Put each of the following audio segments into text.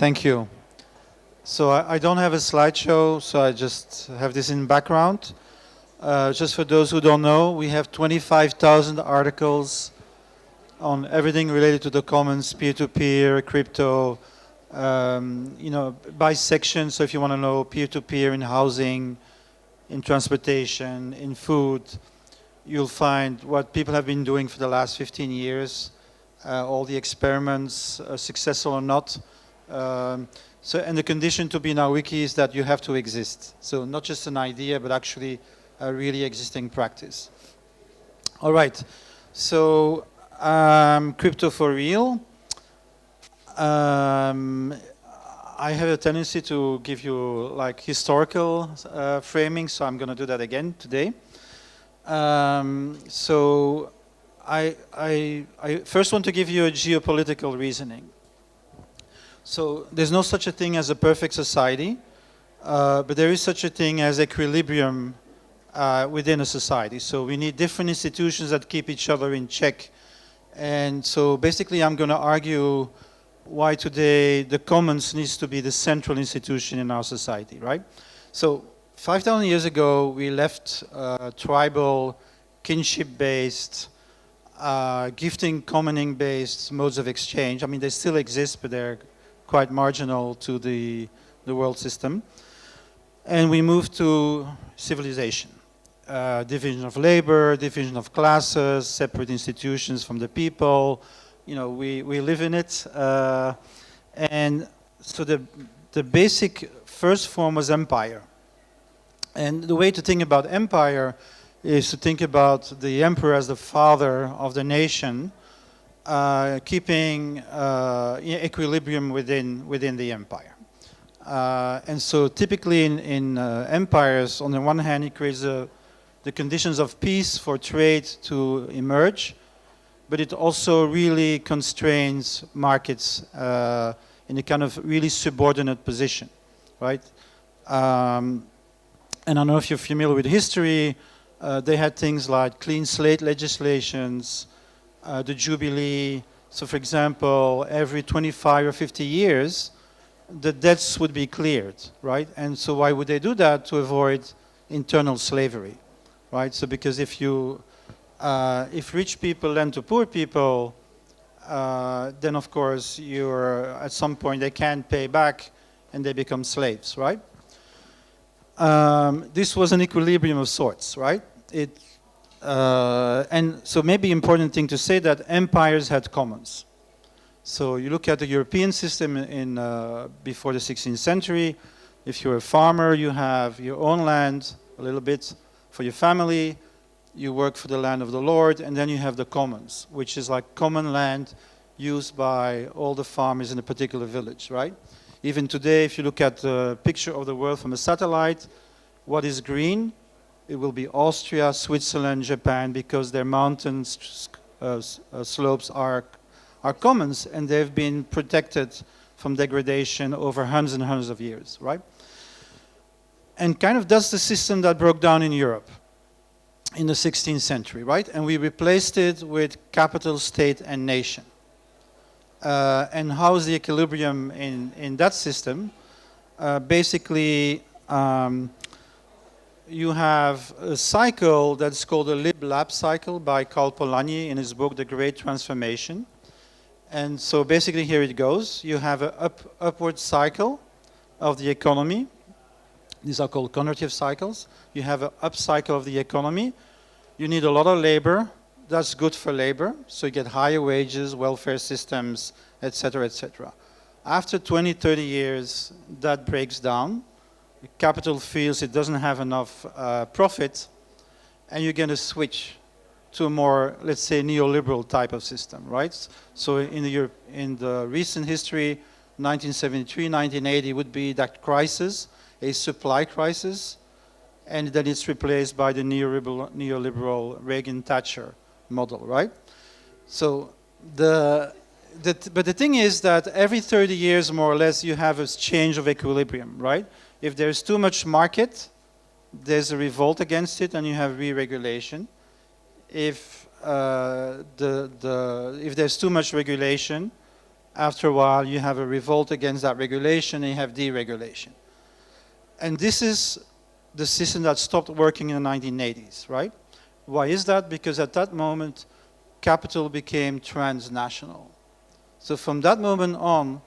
Thank you. So I don't have a slideshow, so I just have this in background. Just for those who don't know, we have 25,000 articles on everything related to the commons, peer-to-peer, crypto, by section. So if you want to know peer-to-peer in housing, in transportation, in food, you'll find what people have been doing for the last 15 years, all the experiments, successful or not. And the condition to be in our wiki is that you have to exist. So not just an idea, but actually a really existing practice. All right, so crypto for real. I have a tendency to give you like historical framing, so I'm going to do that again today. So I first want to give you a geopolitical reasoning. So there's no such a thing as a perfect society, but there is such a thing as equilibrium within a society. So we need different institutions that keep each other in check. And so basically I'm going to argue why today the commons needs to be the central institution in our society, right? So 5,000 years ago we left tribal, kinship-based, gifting, commoning-based modes of exchange. I mean, they still exist, but they're quite marginal to the world system. And we moved to civilization. Division of labor, division of classes, separate institutions from the people. You know, we live in it. And so the basic first form was empire. And the way to think about empire is to think about the emperor as the father of the nation, keeping equilibrium within the empire. And so typically in empires, on the one hand, it creates the conditions of peace for trade to emerge, but it also really constrains markets in a kind of really subordinate position, right? And I don't know if you're familiar with history, they had things like clean slate legislations, the Jubilee. So for example, every 25 or 50 years, the debts would be cleared, right? And so why would they do that? To avoid internal slavery, right? So because if rich people lend to poor people, then of course at some point they can't pay back and they become slaves, right? This was an equilibrium of sorts, right? And so maybe important thing to say that empires had commons. So you look at the European system before the 16th century. If you're a farmer, you have your own land, a little bit for your family. You work for the land of the Lord, and then you have the commons, which is like common land used by all the farmers in a particular village, right? Even today, if you look at the picture of the world from a satellite, what is green? It will be Austria, Switzerland, Japan, because their mountain slopes are commons, and they've been protected from degradation over hundreds and hundreds of years, right? And kind of that's the system that broke down in Europe in the 16th century, right? And we replaced it with capital, state, and nation. And how is the equilibrium in that system? Basically, you have a cycle that's called the lib-lab cycle by Karl Polanyi in his book, The Great Transformation. And so basically here it goes. You have an upward cycle of the economy. These are called cooperative cycles. You have an up cycle of the economy. You need a lot of labor. That's good for labor. So you get higher wages, welfare systems, etc., etc. After 20, 30 years, that breaks down. The capital feels it doesn't have enough profit, and you're going to switch to a more, let's say, neoliberal type of system, right? So in the recent history, 1973, 1980 would be that crisis, a supply crisis, and then it's replaced by the neoliberal Reagan-Thatcher model, right? So but the thing is that every 30 years, more or less, you have a change of equilibrium, right? If there's too much market, there's a revolt against it, and you have re-regulation. If there's too much regulation, After a while, you have a revolt against that regulation, and you have deregulation. And this is the system that stopped working in the 1980s, right? Why is that? Because at that moment, capital became transnational. So from that moment on,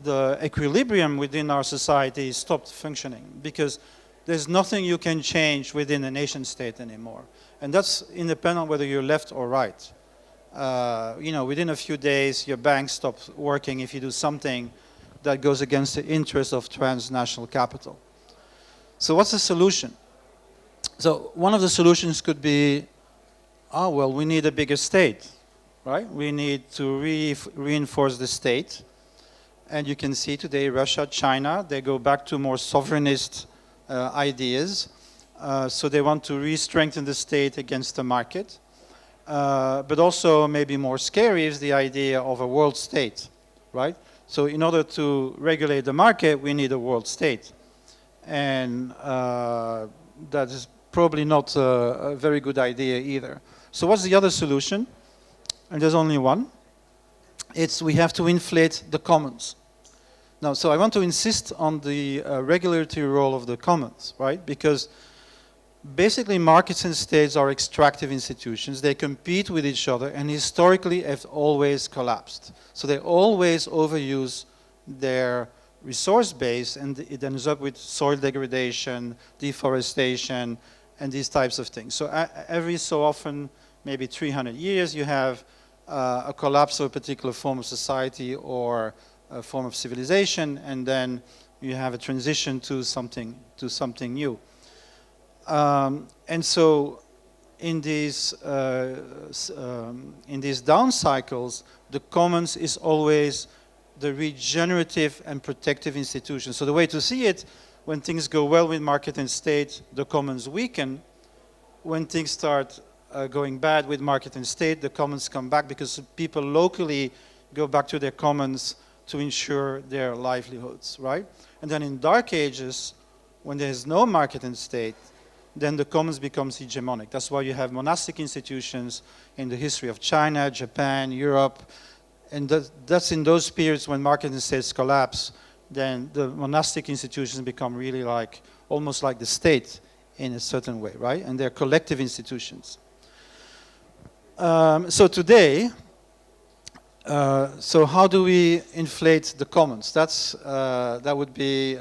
the equilibrium within our society stopped functioning because there's nothing you can change within a nation state anymore. And that's independent whether you're left or right. Within a few days, your bank stops working if you do something that goes against the interests of transnational capital. So what's the solution? So one of the solutions could be, we need a bigger state, right? We need to reinforce the state. And you can see today Russia, China, they go back to more sovereignist ideas. So they want to re-strengthen the state against the market. But also maybe more scary is the idea of a world state, right? So in order to regulate the market, we need a world state. And that is probably not a very good idea either. So what's the other solution? And there's only one. It's we have to inflate the commons. Now, so I want to insist on the regulatory role of the commons, right? Because basically markets and states are extractive institutions. They compete with each other and historically have always collapsed. So they always overuse their resource base and it ends up with soil degradation, deforestation, and these types of things. So every so often, maybe 300 years, you have a collapse of a particular form of society or a form of civilization, and then you have a transition to something new. And so in these down cycles, the commons is always the regenerative and protective institution. So the way to see it, when things go well with market and state, the commons weaken. When things start going bad with market and state, the commons come back because people locally go back to their commons to ensure their livelihoods, right? And then in dark ages, when there's no market and state, then the commons becomes hegemonic. That's why you have monastic institutions in the history of China, Japan, Europe, and that's in those periods when market and states collapse, then the monastic institutions become really like, almost like the state in a certain way, right? And they're collective institutions. So today, so how do we inflate the commons? That would be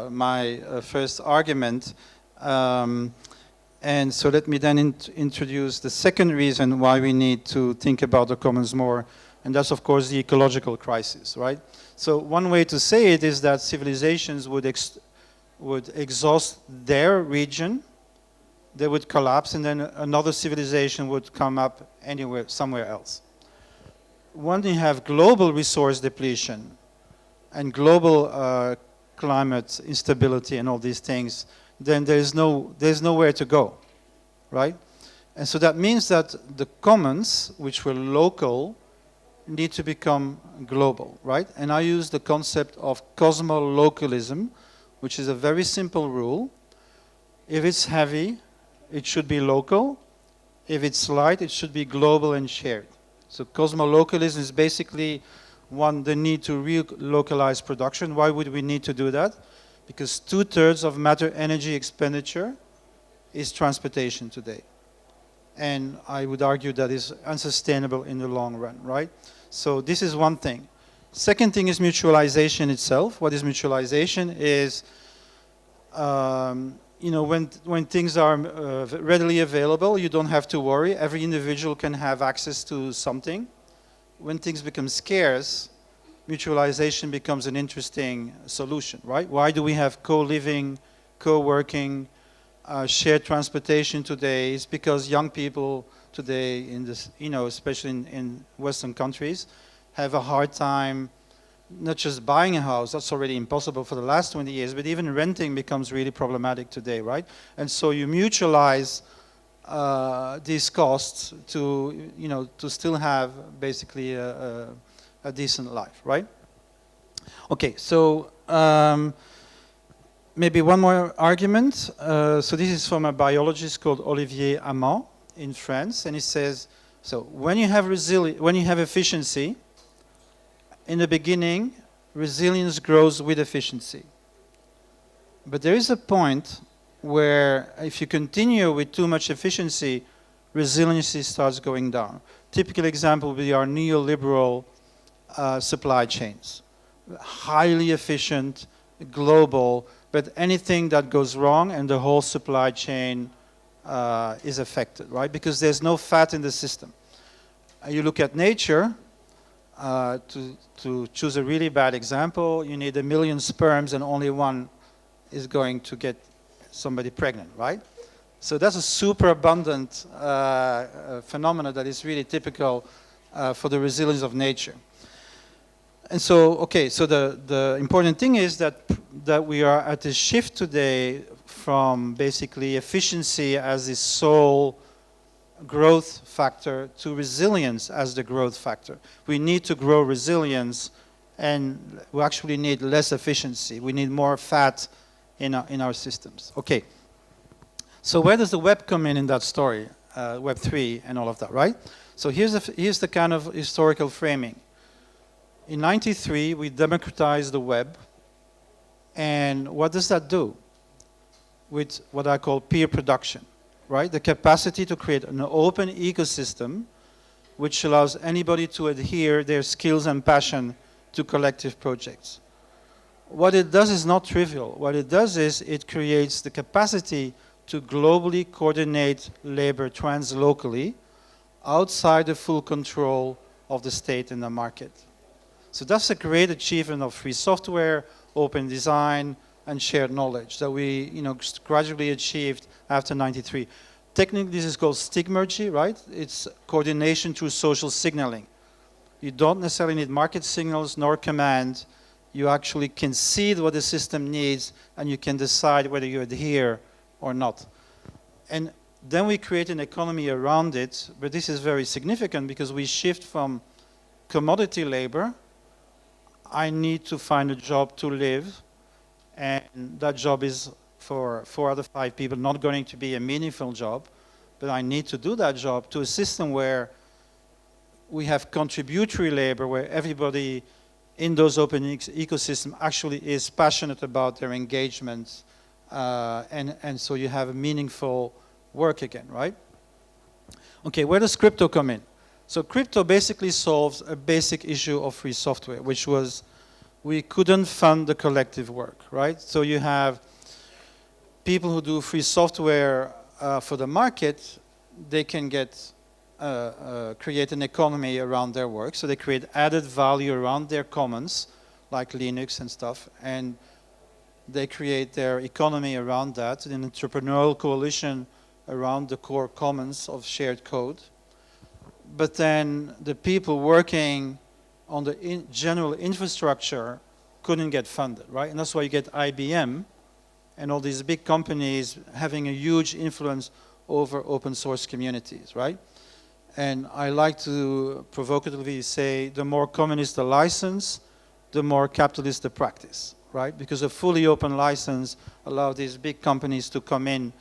my first argument. And so let me then introduce the second reason why we need to think about the commons more, and that's of course the ecological crisis, right? So one way to say it is that civilizations would exhaust their region, they would collapse, and then another civilization would come up somewhere else. When you have global resource depletion and global climate instability and all these things, then there's nowhere to go, right? And so that means that the commons, which were local, need to become global, right? And I use the concept of cosmolocalism, which is a very simple rule. If it's heavy, it should be local. If it's light, it should be global and shared. So cosmolocalism is basically the need to relocalize production. Why would we need to do that? Because 2/3 of matter energy expenditure is transportation today. And I would argue that is unsustainable in the long run, right? So this is one thing. Second thing is mutualization itself. What is mutualization? Is when things are readily available, you don't have to worry. Every individual can have access to something. When things become scarce, mutualization becomes an interesting solution, right? Why do we have co-living, co-working, shared transportation today? It's because young people today, especially in Western countries, have a hard time not just buying a house, that's already impossible for the last 20 years, but even renting becomes really problematic today, right? And so you mutualize these costs to still have basically a decent life, right? Okay, so maybe one more argument. So this is from a biologist called Olivier Amand in France, and he says, so when you have efficiency, in the beginning, resilience grows with efficiency. But there is a point where if you continue with too much efficiency, resiliency starts going down. Typical example would be our neoliberal supply chains. Highly efficient, global, but anything that goes wrong and the whole supply chain is affected, right? Because there's no fat in the system. You look at nature, to choose a really bad example, you need 1 million sperms and only one is going to get somebody pregnant, right? So that's a super abundant phenomenon that is really typical for the resilience of nature. And so, okay, so the important thing is that we are at a shift today from basically efficiency as the sole growth factor to resilience as the growth factor. We need to grow resilience, and we actually need less efficiency. We need more fat in our systems. Okay, so where does the web come in that story? Web 3 and all of that, right? So here's the kind of historical framing. In '93, we democratized the web, and what does that do? With what I call peer production, right? The capacity to create an open ecosystem which allows anybody to adhere their skills and passion to collective projects. What it does is not trivial. What it does is it creates the capacity to globally coordinate labor translocally outside the full control of the state and the market. So that's a great achievement of free software, open design, and shared knowledge that we gradually achieved after '93. Technically, this is called stigmergy, right? It's coordination through social signaling. You don't necessarily need market signals nor command. You actually can see what the system needs, and you can decide whether you adhere or not. And then we create an economy around it, but this is very significant because we shift from commodity labor. I need to find a job to live, and that job is for 4 out of 5 people not going to be a meaningful job, but I need to do that job, to a system where we have contributory labor, where everybody in those open ecosystems actually is passionate about their engagements, and so you have a meaningful work again, right? Okay, where does crypto come in? So crypto basically solves a basic issue of free software, which was we couldn't fund the collective work, right? So you have people who do free software for the market, they can get create an economy around their work. So they create added value around their commons, like Linux and stuff, and they create their economy around that, an entrepreneurial coalition around the core commons of shared code. But then the people working on the general infrastructure couldn't get funded, right? And that's why you get IBM and all these big companies having a huge influence over open source communities, right? And I like to provocatively say the more common is the license, the more capitalist the practice, right? Because a fully open license allows these big companies to come in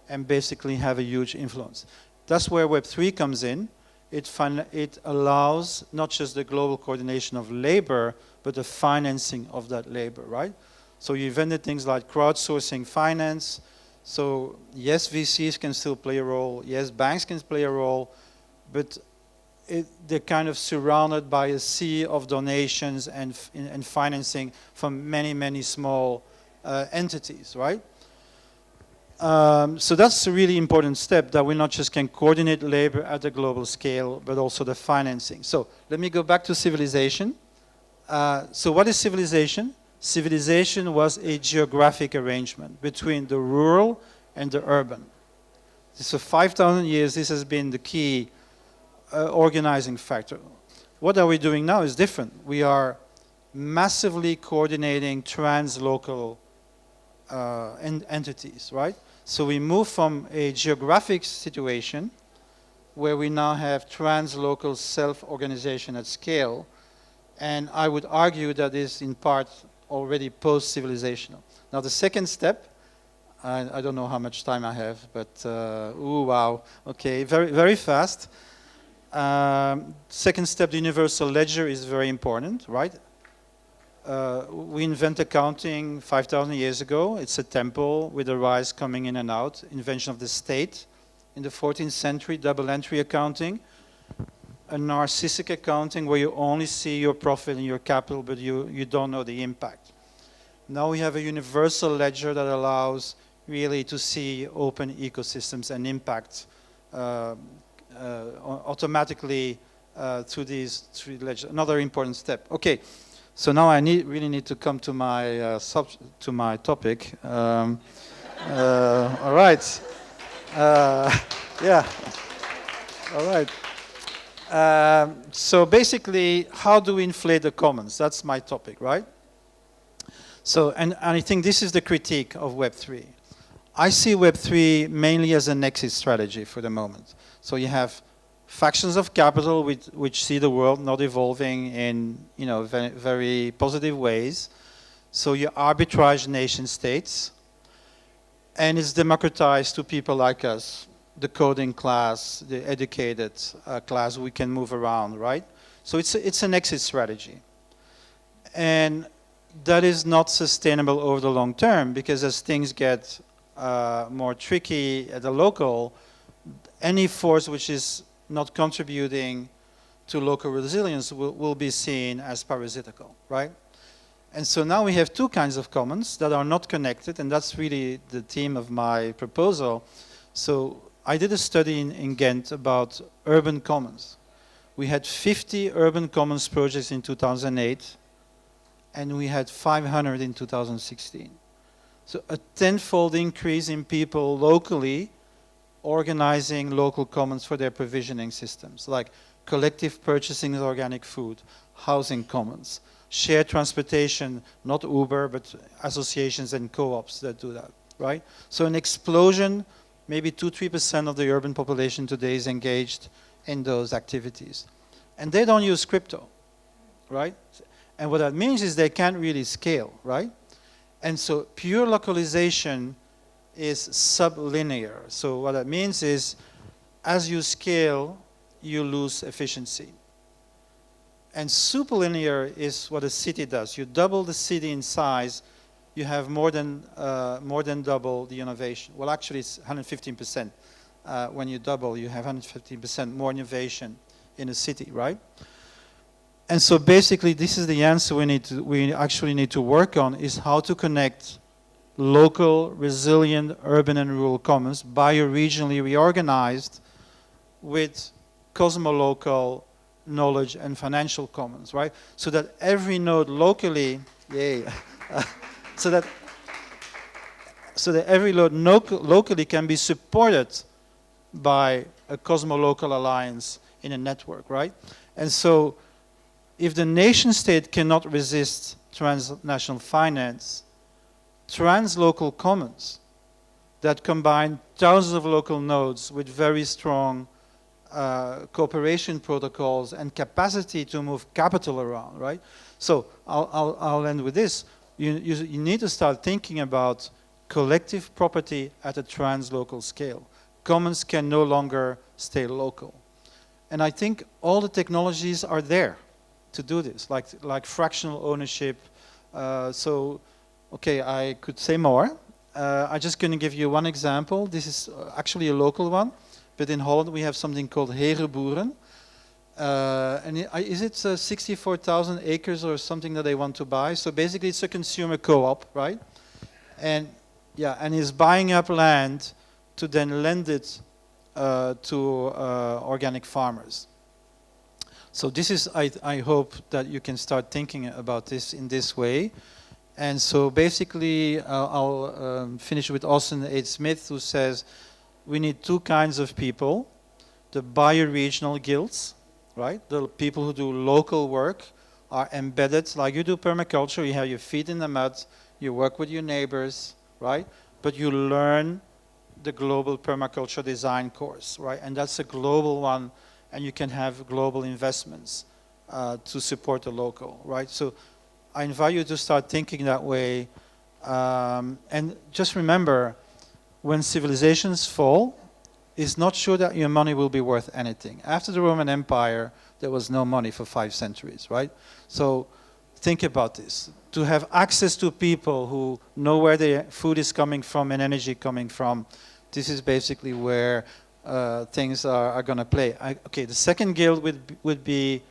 and basically have a huge influence. That's where Web3 comes in. It allows not just the global coordination of labor, but the financing of that labor, right? So you invented things like crowdsourcing finance. So yes, VCs can still play a role. Yes, banks can play a role. But they're kind of surrounded by a sea of donations and financing from many, many small entities, right? So that's a really important step, that we not just can coordinate labor at a global scale, but also the financing. So let me go back to civilization. So what is civilization? Civilization was a geographic arrangement between the rural and the urban. So 5,000 years, this has been the key organizing factor. What are we doing now is different. We are massively coordinating translocal entities, right? So we move from a geographic situation where we now have translocal self-organization at scale, and I would argue that is in part already post-civilizational. Now the second step, I don't know how much time I have, but ooh, wow, okay, very, very fast. Second step, the universal ledger is very important, right? We invent accounting 5,000 years ago. It's a temple with the rise coming in and out, invention of the state. In the 14th century, double entry accounting, a narcissistic accounting where you only see your profit and your capital, but you don't know the impact. Now we have a universal ledger that allows really to see open ecosystems and impact automatically through these three ledgers. Another important step. Okay, so now I really need to come to my topic. All right. Yeah. All right. So basically, how do we inflate the commons? That's my topic, right? So, and I think this is the critique of Web3. I see Web3 mainly as an exit strategy for the moment. So you have factions of capital which see the world not evolving in very, very positive ways. So you arbitrage nation states, and it's democratized to people like us, the coding class, the educated class. We can move around, right? So it's an exit strategy, and that is not sustainable over the long term, because as things get more tricky at the local, any force which is not contributing to local resilience will be seen as parasitical, right? And so now we have two kinds of commons that are not connected, and that's really the theme of my proposal. So I did a study in Ghent about urban commons. We had 50 urban commons projects in 2008, and we had 500 in 2016. So a tenfold increase in people locally organizing local commons for their provisioning systems, like collective purchasing of organic food, housing commons, shared transportation, not Uber, but associations and co-ops that do that, right? So an explosion, maybe 2-3% of the urban population today is engaged in those activities. And they don't use crypto, right? And what that means is they can't really scale, right? And so pure localization is sublinear. So what that means is, as you scale, you lose efficiency. And superlinear is what a city does. You double the city in size, you have more than double the innovation. Well, actually, it's 115%. When you double, you have 115% more innovation in a city, right? And so basically, this is the answer we actually need to work on, is how to connect local, resilient, urban and rural commons, bioregionally reorganized, with cosmolocal knowledge and financial commons, right? So that every node locally, so that every node locally can be supported by a cosmolocal alliance in a network, right? And so if the nation state cannot resist transnational finance, translocal commons that combine thousands of local nodes with very strong cooperation protocols and capacity to move capital around, right? So I'll end with this. You need to start thinking about collective property at a translocal scale. Commons can no longer stay local. And I think all the technologies are there to do this, like fractional ownership. Okay, I could say more. I'm just going to give you one example. This is actually a local one, but in Holland we have something called herenboeren. Is it 64,000 acres or something that they want to buy? So basically it's a consumer co-op, right? And yeah, and is buying up land to then lend it to organic farmers. So this is, I hope that you can start thinking about this in this way. And so basically, I'll finish with Austin H. Smith, who says we need two kinds of people: the bioregional guilds, right? The people who do local work are embedded, like you do permaculture. You have your feet in the mud, you work with your neighbors, right? But you learn the global permaculture design course, right? And that's a global one, and you can have global investments to support the local, right? So I invite you to start thinking that way. And just remember, when civilizations fall, it's not sure that your money will be worth anything. After the Roman Empire, there was no money for 5 centuries, right? So think about this. To have access to people who know where their food is coming from and energy coming from, this is basically where things are going to play. Okay, the second guild would be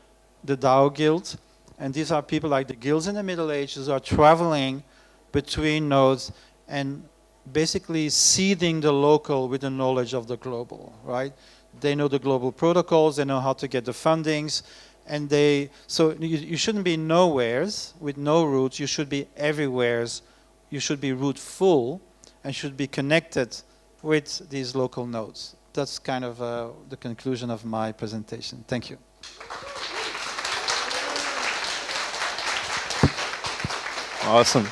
the Tao Guild. And these are people like the guilds in the Middle Ages who are traveling between nodes and basically seeding the local with the knowledge of the global, right? They know the global protocols, they know how to get the fundings, and so you shouldn't be nowheres with no roots, you should be everywheres, you should be rootful and should be connected with these local nodes. That's kind of the conclusion of my presentation. Thank you. Awesome.